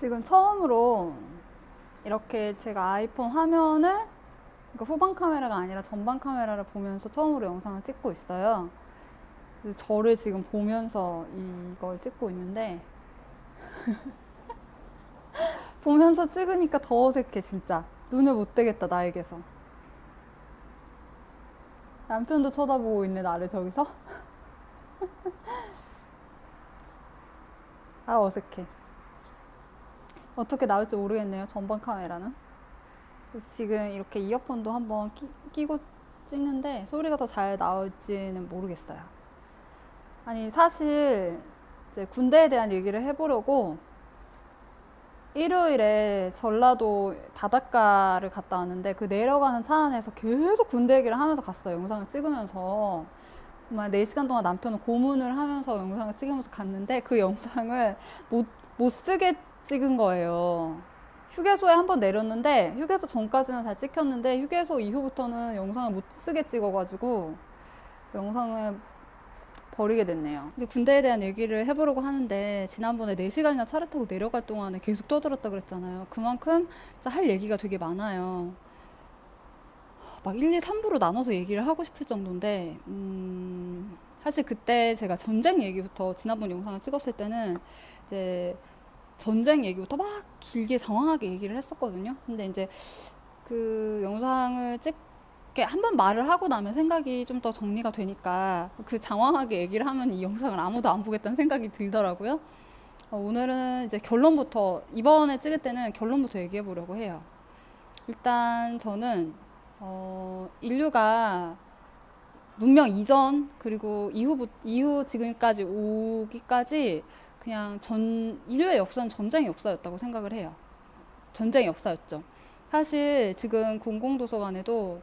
지금 처음으로 이렇게 제가 아이폰 화면을, 그러니까 후방 카메라가 아니라 전방 카메라를 보면서 처음으로 영상을 찍고 있어요. 그래서 저를 지금 보면서 이걸 찍고 있는데 보면서 찍으니까 더 어색해. 진짜 눈을 못 떼겠다 나에게서. 남편도 쳐다보고 있네 나를 저기서. 아, 어색해. 어떻게 나올지 모르겠네요, 전방 카메라는. 그래서 지금 이렇게 이어폰도 한번 끼고 찍는데 소리가 더 잘 나올지는 모르겠어요. 아니, 사실 이제 군대에 대한 얘기를 해보려고 일요일에 전라도 바닷가를 갔다 왔는데, 그 내려가는 차 안에서 계속 군대 얘기를 하면서 갔어요. 영상을 찍으면서. 정말 4시간 동안 남편은 고문을 하면서 영상을 찍으면서 갔는데, 그 영상을 못 쓰게 찍은 거예요. 휴게소에 한번 내렸는데, 휴게소 전까지는 잘 찍혔는데 휴게소 이후부터는 영상을 못 쓰게 찍어가지고 영상을 버리게 됐네요. 근데 군대에 대한 얘기를 해보려고 하는데, 지난번에 4시간이나 차를 타고 내려갈 동안에 계속 떠들었다 그랬잖아요. 그만큼 진짜 할 얘기가 되게 많아요. 막 1, 2, 3부로 나눠서 얘기를 하고 싶을 정도인데, 사실 그때 제가 전쟁 얘기부터, 지난번 영상을 찍었을 때는 이제 전쟁 얘기부터 막 길게 장황하게 얘기를 했었거든요. 근데 이제 그 영상을 찍게 한번 말을 하고 나면 생각이 좀 더 정리가 되니까, 그 장황하게 얘기를 하면 이 영상을 아무도 안 보겠다는 생각이 들더라고요. 오늘은 이제 결론부터, 이번에 찍을 때는 결론부터 얘기해 보려고 해요. 일단 저는 인류가 문명 이전 그리고 이후 지금까지 오기까지 그냥 인류의 역사는 전쟁의 역사였다고 생각을 해요. 전쟁의 역사였죠. 사실 지금 공공도서관에도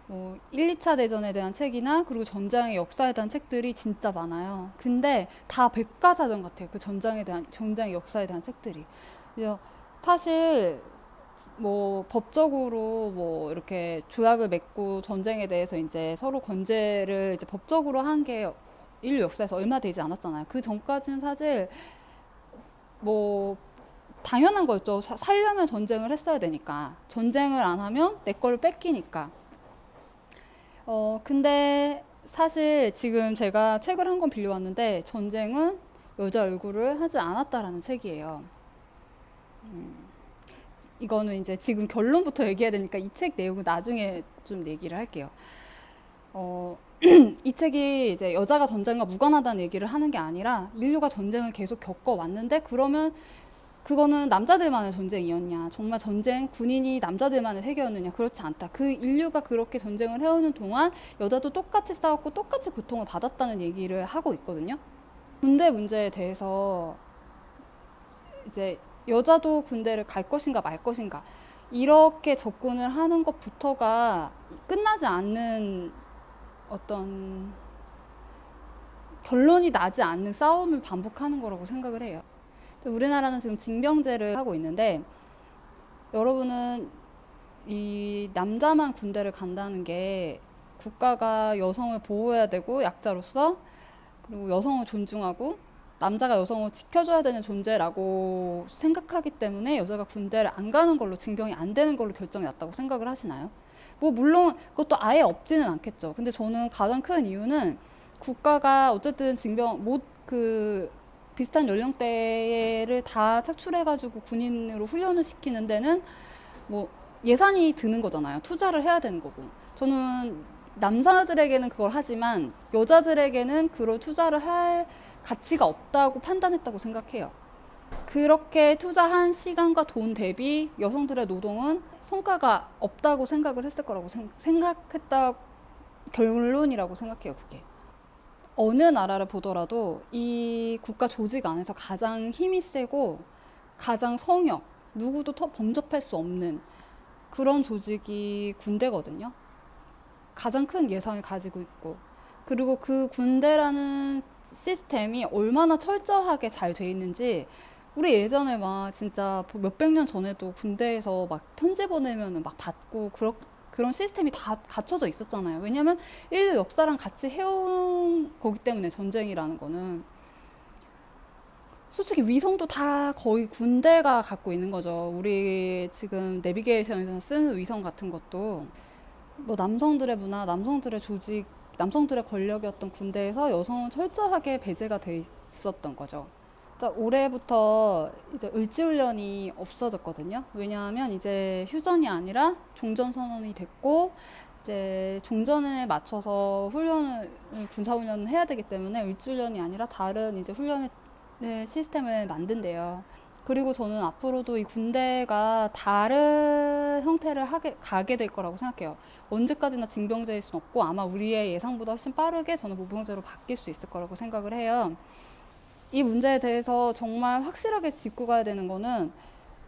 뭐 1, 2차 대전에 대한 책이나 그리고 전쟁의 역사에 대한 책들이 진짜 많아요. 근데 다 백과사전 같아요. 그 전쟁의 역사에 대한 책들이. 그래서 사실 뭐 법적으로 뭐 이렇게 조약을 맺고 전쟁에 대해서 이제 서로 건재를 이제 법적으로 한 게 인류 역사에서 얼마 되지 않았잖아요. 그 전까지는 사실 뭐 당연한 거였죠. 살려면 전쟁을 했어야 되니까. 전쟁을 안 하면 내 거를 뺏기니까. 근데 사실 지금 제가 책을 한 권 빌려왔는데, 전쟁은 여자 얼굴을 하지 않았다라는 책이에요. 이거는 이제 지금 결론부터 얘기해야 되니까 이 책 내용은 나중에 좀 얘기를 할게요. 이 책이 이제 여자가 전쟁과 무관하다는 얘기를 하는 게 아니라, 인류가 전쟁을 계속 겪어왔는데, 그러면 그거는 남자들만의 전쟁이었냐, 정말 전쟁, 군인이 남자들만의 세계였느냐, 그렇지 않다. 그 인류가 그렇게 전쟁을 해오는 동안 여자도 똑같이 싸웠고 똑같이 고통을 받았다는 얘기를 하고 있거든요. 군대 문제에 대해서 이제 여자도 군대를 갈 것인가 말 것인가, 이렇게 접근을 하는 것부터가 끝나지 않는 어떤 결론이 나지 않는 싸움을 반복하는 거라고 생각을 해요. 우리나라는 지금 징병제를 하고 있는데, 여러분은 이 남자만 군대를 간다는 게 국가가 여성을 보호해야 되고 약자로서, 그리고 여성을 존중하고 남자가 여성을 지켜줘야 되는 존재라고 생각하기 때문에 여자가 군대를 안 가는 걸로, 징병이 안 되는 걸로 결정이 났다고 생각을 하시나요? 뭐 물론 그것도 아예 없지는 않겠죠. 근데 저는 가장 큰 이유는, 국가가 어쨌든 비슷한 연령대를 다 착출해가지고 군인으로 훈련을 시키는 데는 뭐 예산이 드는 거잖아요. 투자를 해야 되는 거고. 저는 남자들에게는 그걸 하지만 여자들에게는 그런 투자를 할 가치가 없다고 판단했다고 생각해요. 그렇게 투자한 시간과 돈 대비 여성들의 노동은 성과가 없다고 생각을 했을 거라고 생각했다, 결론이라고 생각해요, 그게. 어느 나라를 보더라도 이 국가 조직 안에서 가장 힘이 세고 가장 누구도 범접할 수 없는 그런 조직이 군대거든요. 가장 큰 예산을 가지고 있고, 그리고 그 군대라는 시스템이 얼마나 철저하게 잘 돼 있는지, 우리 예전에 막 진짜 몇백 년 전에도 군대에서 막 편지 보내면은 막 받고 그런 시스템이 다 갖춰져 있었잖아요. 왜냐면 인류 역사랑 같이 해온 거기 때문에, 전쟁이라는 거는. 솔직히 위성도 다 거의 군대가 갖고 있는 거죠. 우리 지금 내비게이션에서 쓰는 위성 같은 것도 뭐 남성들의 문화, 남성들의 조직, 남성들의 권력이었던 군대에서 여성은 철저하게 배제가 돼 있었던 거죠. 자, 올해부터 이제 을지훈련이 없어졌거든요. 왜냐하면 이제 휴전이 아니라 종전 선언이 됐고 이제 종전에 맞춰서 군사훈련을 해야 되기 때문에 을지훈련이 아니라 다른 이제 훈련의 시스템을 만든대요. 그리고 저는 앞으로도 이 군대가 다른 형태를 가게 될 거라고 생각해요. 언제까지나 징병제일 순 없고 아마 우리의 예상보다 훨씬 빠르게 저는 모병제로 바뀔 수 있을 거라고 생각을 해요. 이 문제에 대해서 정말 확실하게 짚고 가야 되는 거는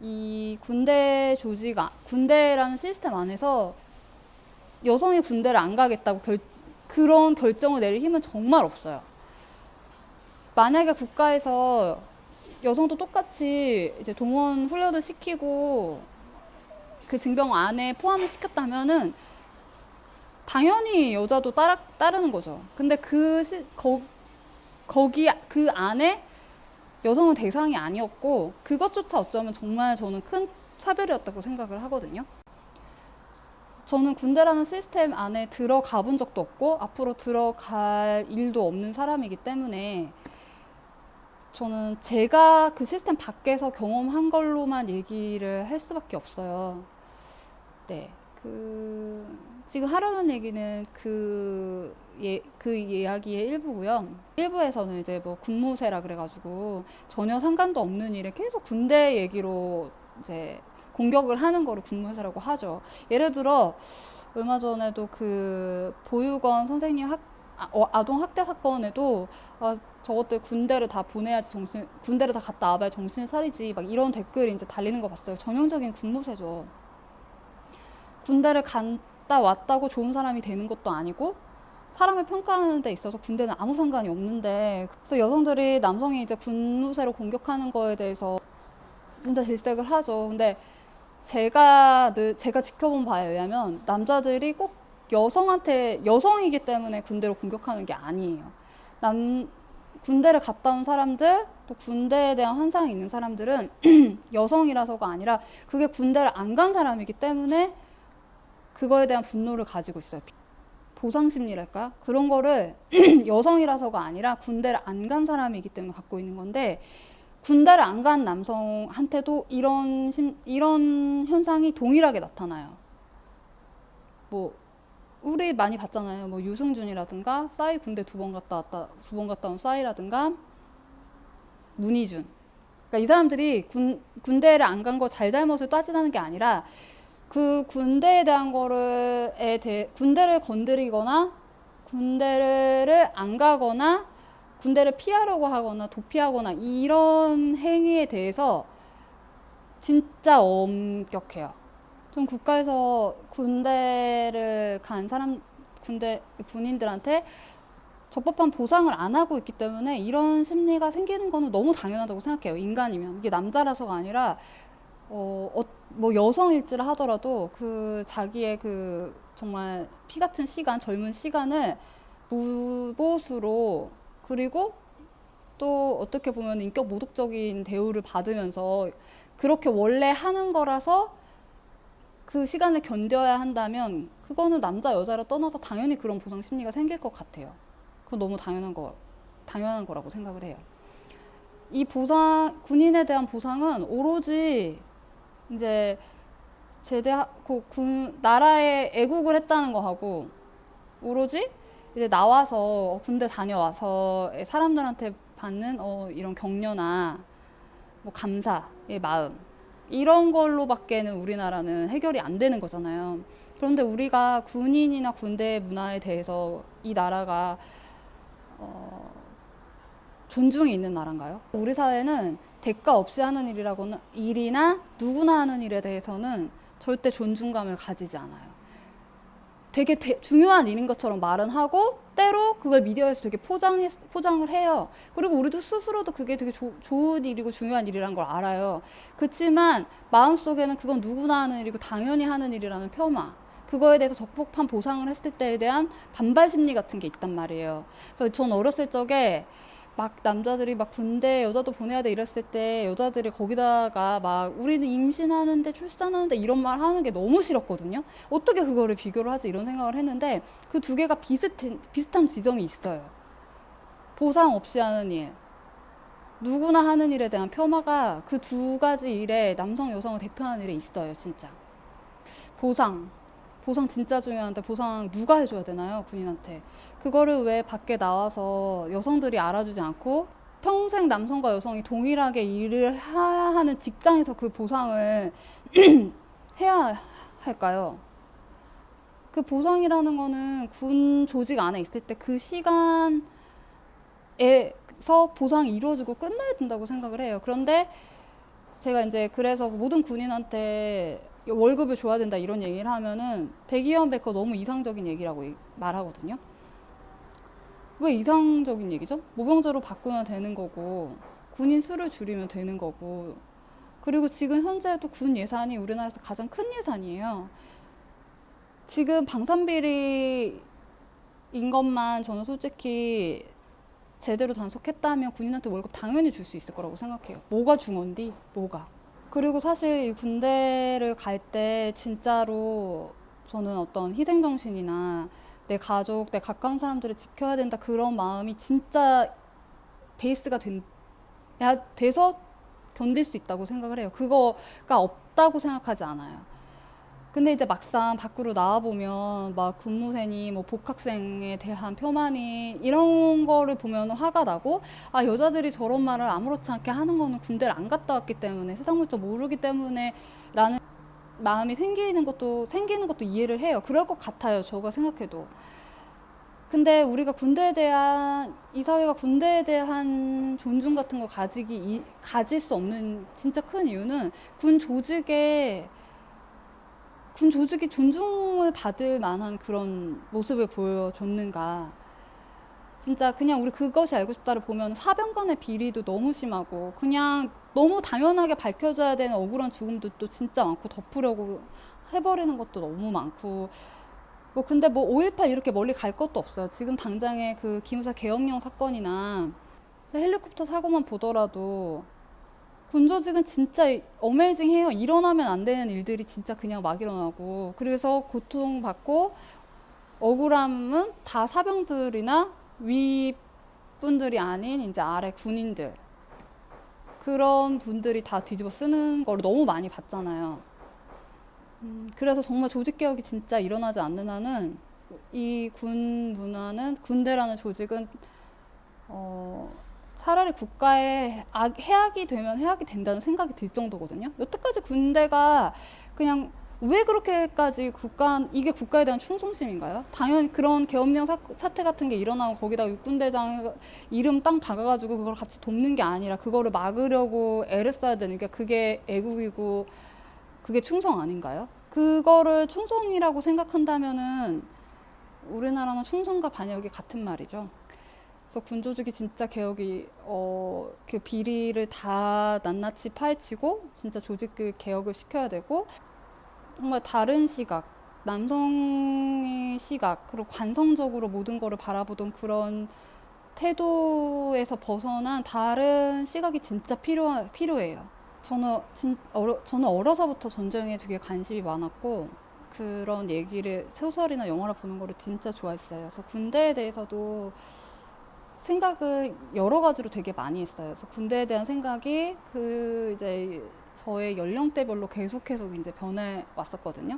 이 군대 군대라는 시스템 안에서 여성이 군대를 안 가겠다고 그런 결정을 내릴 힘은 정말 없어요. 만약에 국가에서 여성도 똑같이 이제 동원 훈련을 시키고 그 징병 안에 포함을 시켰다면은 당연히 여자도 따르는 거죠. 근데 거기 그 안에 여성은 대상이 아니었고 그것조차 어쩌면 정말 저는 큰 차별이었다고 생각을 하거든요. 저는 군대라는 시스템 안에 들어가 본 적도 없고 앞으로 들어갈 일도 없는 사람이기 때문에 저는 제가 그 시스템 밖에서 경험한 걸로만 얘기를 할 수밖에 없어요. 네. 지금 하려는 얘기는 그 이야기의 일부고요. 일부에서는 이제 뭐 군무새라 그래가지고 전혀 상관도 없는 일에 계속 군대 얘기로 이제 공격을 하는 거를 군무새라고 하죠. 예를 들어 얼마 전에도 그 보육원 선생님 아동 학대 사건에도 저것들 군대를 다 보내야지 군대를 다 갔다 와봐야 정신 차리지 막 이런 댓글이 이제 달리는 거 봤어요. 전형적인 군무새죠. 군대를 갔다 왔다고 좋은 사람이 되는 것도 아니고 사람을 평가하는 데 있어서 군대는 아무 상관이 없는데 그래서 여성들이 남성이 이제 군무새로 공격하는 거에 대해서 진짜 질색을 하죠. 근데 제가 지켜본 바에 의하면 남자들이 꼭 여성이기 때문에 군대로 공격하는 게 아니에요. 군대를 갔다 온 사람들, 또 군대에 대한 환상이 있는 사람들은 여성이라서가 아니라 그게 군대를 안 간 사람이기 때문에 그거에 대한 분노를 가지고 있어요. 보상심리랄까? 그런 거를 여성이라서가 아니라 군대를 안 간 사람이기 때문에 갖고 있는 건데 군대를 안 간 남성한테도 이런 현상이 동일하게 나타나요. 뭐 우리 많이 봤잖아요. 뭐 유승준이라든가 싸이 군대 두 번 갔다 온 싸이라든가 문희준. 그러니까 이 사람들이 군대를 안 간 거 잘잘못을 따지는 게 아니라 그 군대에 대한 군대를 건드리거나 군대를 안 가거나 군대를 피하려고 하거나 도피하거나 이런 행위에 대해서 진짜 엄격해요. 전 국가에서 군대를 간 군인들한테 적법한 보상을 안 하고 있기 때문에 이런 심리가 생기는 거는 너무 당연하다고 생각해요. 인간이면. 이게 남자라서가 아니라, 뭐 여성일지라 하더라도 자기의 정말 피 같은 시간, 젊은 시간을 무보수로 그리고 또 어떻게 보면 인격 모독적인 대우를 받으면서 그렇게 원래 하는 거라서 그 시간을 견뎌야 한다면 그거는 남자 여자를 떠나서 당연히 그런 보상 심리가 생길 것 같아요. 그건 너무 당연한 거라고 생각을 해요. 이 군인에 대한 보상은 오로지 이제 나라에 애국을 했다는 거 하고 오로지 이제 나와서 군대 다녀와서 사람들한테 받는 이런 격려나 뭐 감사의 마음 이런 걸로밖에는 우리나라는 해결이 안 되는 거잖아요. 그런데 우리가 군인이나 군대 문화에 대해서 이 나라가 존중이 있는 나라인가요? 우리 사회는 대가 없이 하는 일이나 누구나 하는 일에 대해서는 절대 존중감을 가지지 않아요. 되게 중요한 일인 것처럼 말은 하고 때로 그걸 미디어에서 되게 포장을 해요. 그리고 우리도 스스로도 그게 되게 좋은 일이고 중요한 일이란 걸 알아요. 그렇지만 마음속에는 그건 누구나 하는 일이고 당연히 하는 일이라는 폄하, 그거에 대해서 적법한 보상을 했을 때에 대한 반발 심리 같은 게 있단 말이에요. 그래서 전 어렸을 적에 막 남자들이 막 군대 여자도 보내야 돼 이랬을 때 여자들이 거기다가 막 우리는 임신하는데 출산하는데 이런 말 하는 게 너무 싫었거든요. 어떻게 그거를 비교를 하지 이런 생각을 했는데 그 두 개가 비슷한 지점이 있어요. 보상 없이 하는 일, 누구나 하는 일에 대한 폄하가 그 두 가지 일에 남성 여성을 대표하는 일에 있어요. 진짜 보상 진짜 중요한데 보상 누가 해줘야 되나요? 군인한테. 그거를 왜 밖에 나와서 여성들이 알아주지 않고 평생 남성과 여성이 동일하게 일을 해야 하는 직장에서 그 보상을 해야 할까요? 그 보상이라는 거는 군 조직 안에 있을 때 그 시간에서 보상이 이루어지고 끝나야 된다고 생각을 해요. 그런데 제가 이제 그래서 모든 군인한테 월급을 줘야 된다 이런 얘기를 하면은 백이현 백거 너무 이상적인 얘기라고 말하거든요. 왜 이상적인 얘기죠? 모병제로 바꾸면 되는 거고 군인 수를 줄이면 되는 거고 그리고 지금 현재도 군 예산이 우리나라에서 가장 큰 예산이에요. 지금 방산비리인 것만 저는 솔직히 제대로 단속했다면 군인한테 월급 당연히 줄 수 있을 거라고 생각해요. 뭐가 중요한디? 뭐가? 그리고 사실 이 군대를 갈 때 진짜로 저는 어떤 희생정신이나 내 가족, 내 가까운 사람들을 지켜야 된다 그런 마음이 진짜 베이스가 돼서 견딜 수 있다고 생각을 해요. 그거가 없다고 생각하지 않아요. 근데 이제 막상 밖으로 나와보면 막 군무생이 뭐 복학생에 대한 폄하니 이런 거를 보면 화가 나고 아 여자들이 저런 말을 아무렇지 않게 하는 거는 군대를 안 갔다 왔기 때문에 세상 물정 모르기 때문에 라는 마음이 생기는 것도 이해를 해요. 그럴 것 같아요. 저가 생각해도. 근데 우리가 이 사회가 군대에 대한 존중 같은 거 가질 수 없는 진짜 큰 이유는 군 조직이 존중을 받을 만한 그런 모습을 보여줬는가. 진짜 그냥 우리 그것이 알고 싶다를 보면 사병 간의 비리도 너무 심하고 그냥 너무 당연하게 밝혀져야 되는 억울한 죽음들도 진짜 많고 덮으려고 해버리는 것도 너무 많고 뭐 근데 뭐 5.18 이렇게 멀리 갈 것도 없어요. 지금 당장에 그 기무사 계엄령 사건이나 헬리콥터 사고만 보더라도 군 조직은 진짜 어메이징해요. 일어나면 안 되는 일들이 진짜 그냥 막 일어나고 그래서 고통받고 억울함은 다 사병들이나 윗분들이 아닌 이제 아래 군인들 그런 분들이 다 뒤집어 쓰는 걸 너무 많이 봤잖아요. 그래서 정말 조직 개혁이 진짜 일어나지 않는 한은 이 군 문화는 군대라는 조직은 차라리 국가의 해악이 되면 해악이 된다는 생각이 들 정도거든요. 여태까지 군대가 그냥 왜 그렇게까지 이게 국가에 대한 충성심인가요? 당연히 그런 계엄령 사태 같은 게 일어나고 거기다 육군대장 이름 땅 박아가지고 그걸 같이 돕는 게 아니라 그거를 막으려고 애를 써야 되는 게 그게 애국이고 그게 충성 아닌가요? 그거를 충성이라고 생각한다면은 우리나라는 충성과 반역이 같은 말이죠. 그래서 군 조직이 진짜 개혁이 그 비리를 다 낱낱이 파헤치고 진짜 조직을 개혁을 시켜야 되고 정말 다른 시각, 남성의 시각 그리고 관성적으로 모든 거를 바라보던 그런 태도에서 벗어난 다른 시각이 진짜 필요해요. 저는 어려서부터 전쟁에 되게 관심이 많았고 그런 얘기를 소설이나 영화를 보는 거를 진짜 좋아했어요. 그래서 군대에 대해서도 생각을 여러 가지로 되게 많이 했어요. 그래서 군대에 대한 생각이 이제 저의 연령대별로 계속해서 이제 변해 왔었거든요.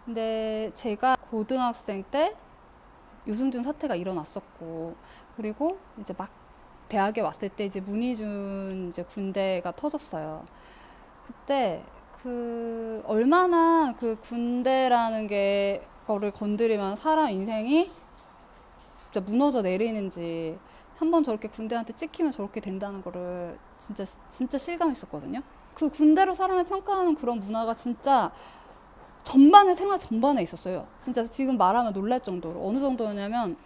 근데 제가 고등학생 때 유승준 사태가 일어났었고, 그리고 이제 막 대학에 왔을 때 이제 문희준 이제 군대가 터졌어요. 그때 얼마나 그 군대라는 거를 건드리면 사람 인생이 진짜 무너져 내리는지 한번 저렇게 군대한테 찍히면 저렇게 된다는 거를 진짜 실감했었거든요. 그 군대로 사람을 평가하는 그런 문화가 진짜 생활 전반에 있었어요. 진짜 지금 말하면 놀랄 정도로. 어느 정도였냐면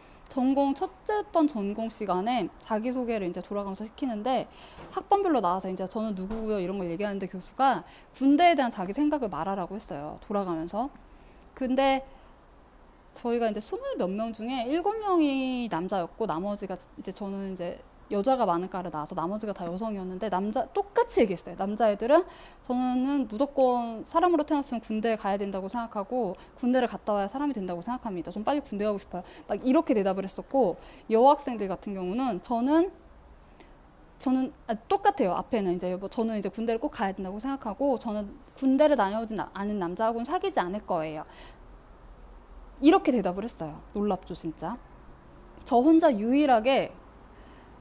첫째 번 전공 시간에 자기소개를 이제 돌아가면서 시키는데 학번별로 나와서 이제 저는 누구고요 이런 걸 얘기하는데 교수가 군대에 대한 자기 생각을 말하라고 했어요. 돌아가면서. 근데 저희가 이제 20몇 명 중에 7명이 남자였고 나머지가 이제 저는 이제 여자가 많은 과를 나와서 나머지가 다 여성이었는데 똑같이 얘기했어요. 남자애들은 저는 무조건 사람으로 태어났으면 군대에 가야 된다고 생각하고 군대를 갔다 와야 사람이 된다고 생각합니다. 좀 빨리 군대 가고 싶어요. 막 이렇게 대답을 했었고, 여학생들 같은 경우는 저는 똑같아요. 앞에는 이제 저는 이제 군대를 꼭 가야 된다고 생각하고 저는 군대를 다녀오진 않은 남자하고는 사귀지 않을 거예요. 이렇게 대답을 했어요. 놀랍죠, 진짜. 저 혼자 유일하게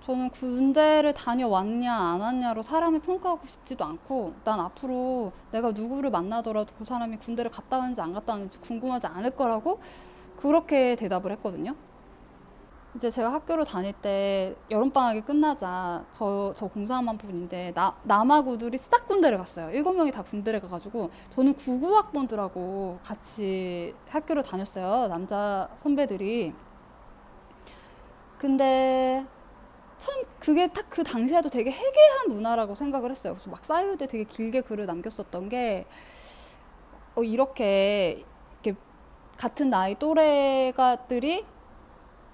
저는 군대를 다녀왔냐 안 왔냐로 사람을 평가하고 싶지도 않고 난 앞으로 내가 누구를 만나더라도 그 사람이 군대를 갔다 왔는지 안 갔다 왔는지 궁금하지 않을 거라고 그렇게 대답을 했거든요. 이제 제가 학교를 다닐 때 여름방학이 끝나자 저 공사한 분인데 남아구들이 싹 군대를 갔어요. 7명이 다 군대를 가가지고 저는 99학번들하고 같이 학교를 다녔어요. 남자 선배들이. 근데 참 그게 딱 그 당시에도 되게 해괴한 문화라고 생각을 했어요. 그래서 막 싸이오드에 되게 길게 글을 남겼었던 게 이렇게 같은 나이 또래가들이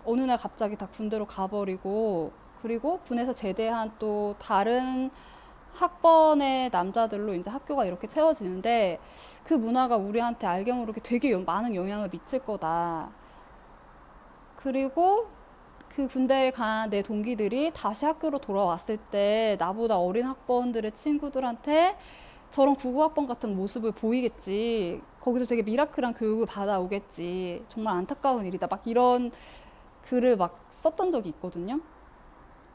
어느 날 갑자기 다 군대로 가버리고 그리고 군에서 제대한 또 다른 학번의 남자들로 이제 학교가 이렇게 채워지는데 그 문화가 우리한테 알게 모르게 되게 많은 영향을 미칠 거다. 그리고 그 군대에 간 내 동기들이 다시 학교로 돌아왔을 때 나보다 어린 학번들의 친구들한테 저런 99학번 같은 모습을 보이겠지. 거기서 되게 미라클한 교육을 받아오겠지. 정말 안타까운 일이다. 막 이런 글을 막 썼던 적이 있거든요.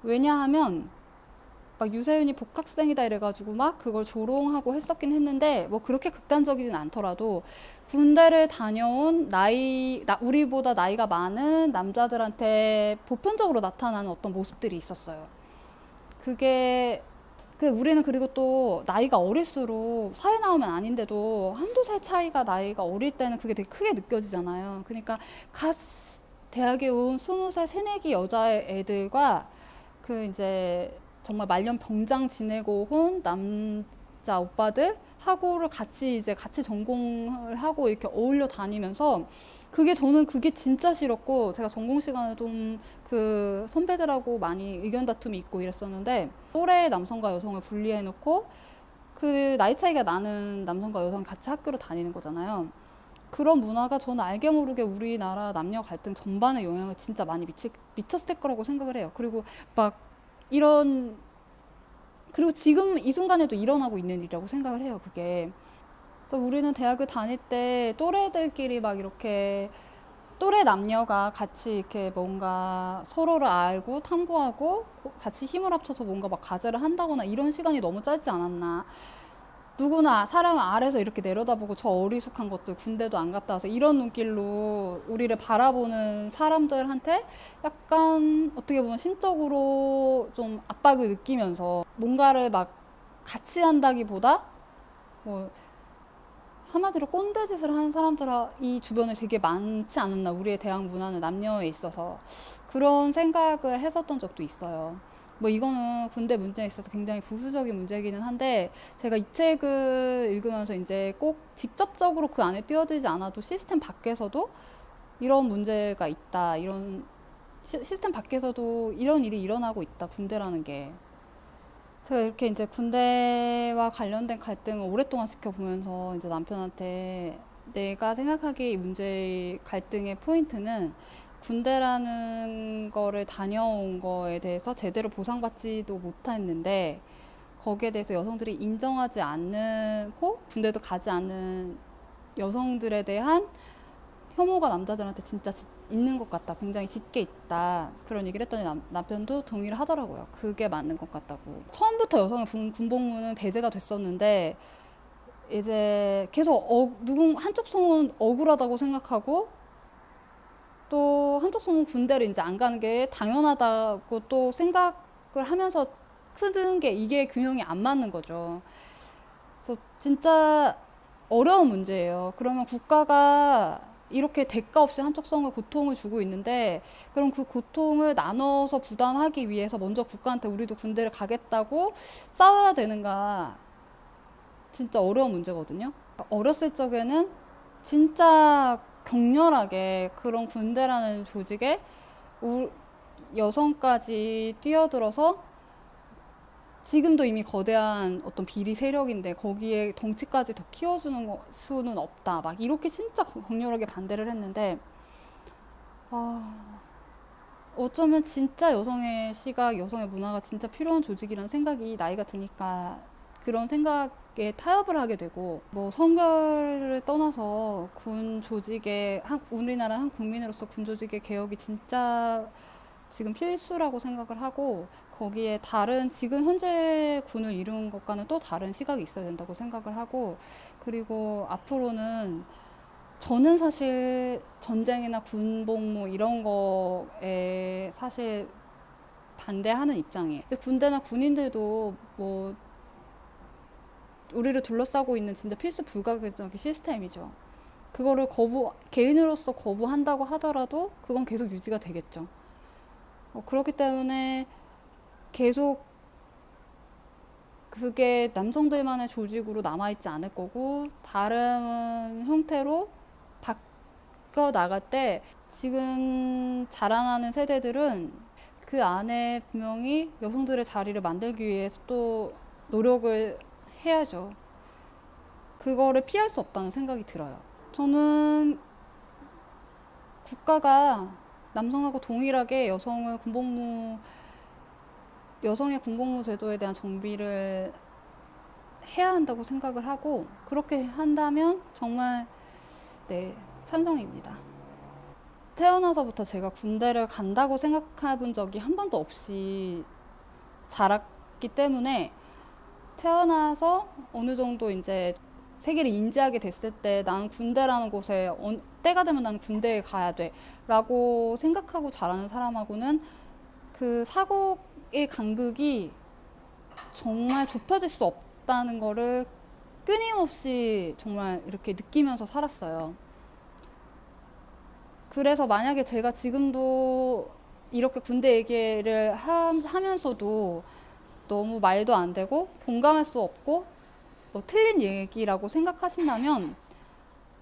왜냐하면 막 유세윤이 복학생이다 이래가지고 막 그걸 조롱하고 했었긴 했는데 뭐 그렇게 극단적이진 않더라도 군대를 다녀온 우리보다 나이가 많은 남자들한테 보편적으로 나타나는 어떤 모습들이 있었어요. 우리는 그리고 또 나이가 어릴수록 사회 나오면 아닌데도 한두 살 차이가 나이가 어릴 때는 그게 되게 크게 느껴지잖아요. 그러니까 대학에 온 20살 새내기 여자애들과 그 이제 정말 말년 병장 지내고 온 남자 오빠들 하고를 같이 전공을 하고 이렇게 어울려 다니면서 저는 그게 진짜 싫었고 제가 전공 시간에 좀 그 선배들하고 많이 의견 다툼이 있고 이랬었는데 또래 남성과 여성을 분리해 놓고 그 나이 차이가 나는 남성과 여성이 같이 학교를 다니는 거잖아요. 그런 문화가 저는 알게 모르게 우리나라 남녀 갈등 전반에 영향을 진짜 많이 미쳤을 거라고 생각을 해요. 그리고 그리고 지금 이 순간에도 일어나고 있는 일이라고 생각을 해요, 그게. 그래서 우리는 대학을 다닐 때 또래들끼리 막 이렇게 또래 남녀가 같이 이렇게 뭔가 서로를 알고 탐구하고 같이 힘을 합쳐서 뭔가 막 과제를 한다거나 이런 시간이 너무 짧지 않았나. 누구나 사람 아래서 이렇게 내려다보고 저 어리숙한 것들 군대도 안 갔다 와서 이런 눈길로 우리를 바라보는 사람들한테 약간 어떻게 보면 심적으로 좀 압박을 느끼면서 뭔가를 막 같이 한다기보다 뭐 한마디로 꼰대짓을 하는 사람들이 주변에 되게 많지 않았나. 우리의 대학 문화는 남녀에 있어서 그런 생각을 했었던 적도 있어요. 뭐 이거는 군대 문제에 있어서 굉장히 부수적인 문제이기는 한데 제가 이 책을 읽으면서 이제 꼭 직접적으로 그 안에 뛰어들지 않아도 시스템 밖에서도 이런 문제가 있다. 이런 시스템 밖에서도 이런 일이 일어나고 있다. 군대라는 게. 제가 이렇게 이제 군대와 관련된 갈등을 오랫동안 지켜보면서 이제 남편한테 내가 생각하기에 이 문제의 갈등의 포인트는 군대라는 거를 다녀온 거에 대해서 제대로 보상받지도 못했는데 거기에 대해서 여성들이 인정하지 않고 군대도 가지 않는 여성들에 대한 혐오가 남자들한테 진짜 있는 것 같다. 굉장히 짙게 있다. 그런 얘기를 했더니 남편도 동의를 하더라고요. 그게 맞는 것 같다고. 처음부터 여성의 군복무는 배제가 됐었는데 이제 계속 한쪽 성은 억울하다고 생각하고 또 한쪽 성은 군대를 이제 안 가는 게 당연하다고 또 생각을 하면서 크는 게 이게 균형이 안 맞는 거죠. 그래서 진짜 어려운 문제예요. 그러면 국가가 이렇게 대가 없이 한쪽 성에 고통을 주고 있는데 그럼 그 고통을 나눠서 부담하기 위해서 먼저 국가한테 우리도 군대를 가겠다고 싸워야 되는가. 진짜 어려운 문제거든요. 어렸을 적에는 진짜 격렬하게 그런 군대라는 조직에 여성까지 뛰어들어서 지금도 이미 거대한 어떤 비리 세력인데 거기에 덩치까지 더 키워주는 수는 없다. 막 이렇게 진짜 격렬하게 반대를 했는데, 아, 어쩌면 진짜 여성의 시각, 여성의 문화가 진짜 필요한 조직이라는 생각이 나이가 드니까 그런 생각에 타협을 하게 되고, 뭐 성별을 떠나서 군 조직의, 우리나라 한 국민으로서 군 조직의 개혁이 진짜 지금 필수라고 생각을 하고, 거기에 다른 지금 현재 군을 이룬 것과는 또 다른 시각이 있어야 된다고 생각을 하고, 그리고 앞으로는 저는 사실 전쟁이나 군복무 이런 거에 사실 반대하는 입장이에요. 이제 군대나 군인들도 뭐 우리를 둘러싸고 있는 진짜 필수 불가결적인 시스템이죠. 그거를 개인으로서 거부한다고 하더라도 그건 계속 유지가 되겠죠. 그렇기 때문에 계속 그게 남성들만의 조직으로 남아있지 않을 거고, 다른 형태로 바꿔 나갈 때 지금 자라나는 세대들은 그 안에 분명히 여성들의 자리를 만들기 위해서 또 노력을 해야죠. 그거를 피할 수 없다는 생각이 들어요. 저는 국가가 남성하고 동일하게 여성의 군복무 제도에 대한 정비를 해야 한다고 생각을 하고, 그렇게 한다면 정말 네, 찬성입니다. 태어나서부터 제가 군대를 간다고 생각해 본 적이 한 번도 없이 자랐기 때문에, 태어나서 어느 정도 이제 세계를 인지하게 됐을 때 나는 군대라는 곳에 때가 되면 나는 군대에 가야 돼 라고 생각하고 자라는 사람하고는 그 사고의 간극이 정말 좁혀질 수 없다는 거를 끊임없이 정말 이렇게 느끼면서 살았어요. 그래서 만약에 제가 지금도 이렇게 군대 얘기를 하면서도 너무 말도 안 되고 공감할 수 없고 뭐 틀린 얘기라고 생각하신다면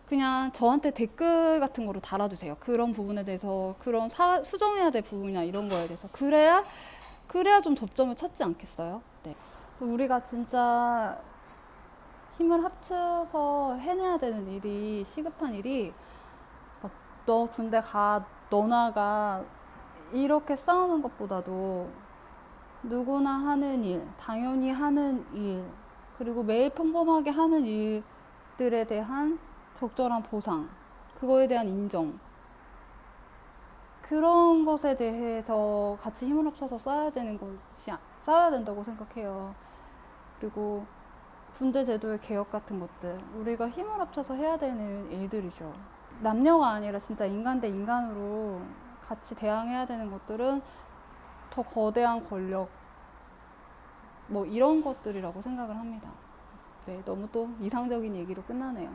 그냥 저한테 댓글 같은 거로 달아주세요. 그런 부분에 대해서, 그런 수정해야 될 부분이나 이런 거에 대해서. 그래야 좀 접점을 찾지 않겠어요? 네. 우리가 진짜 힘을 합쳐서 해내야 되는 일이, 시급한 일이, 막 너 군대 가, 너 나가, 이렇게 싸우는 것보다도 누구나 하는 일, 당연히 하는 일, 그리고 매일 평범하게 하는 일들에 대한 적절한 보상, 그거에 대한 인정, 그런 것에 대해서 같이 힘을 합쳐서 싸워야 된다고 생각해요. 그리고 군대 제도의 개혁 같은 것들, 우리가 힘을 합쳐서 해야 되는 일들이죠. 남녀가 아니라 진짜 인간 대 인간으로 같이 대항해야 되는 것들은 더 거대한 권력, 뭐 이런 것들이라고 생각을 합니다. 네, 너무 또 이상적인 얘기로 끝나네요.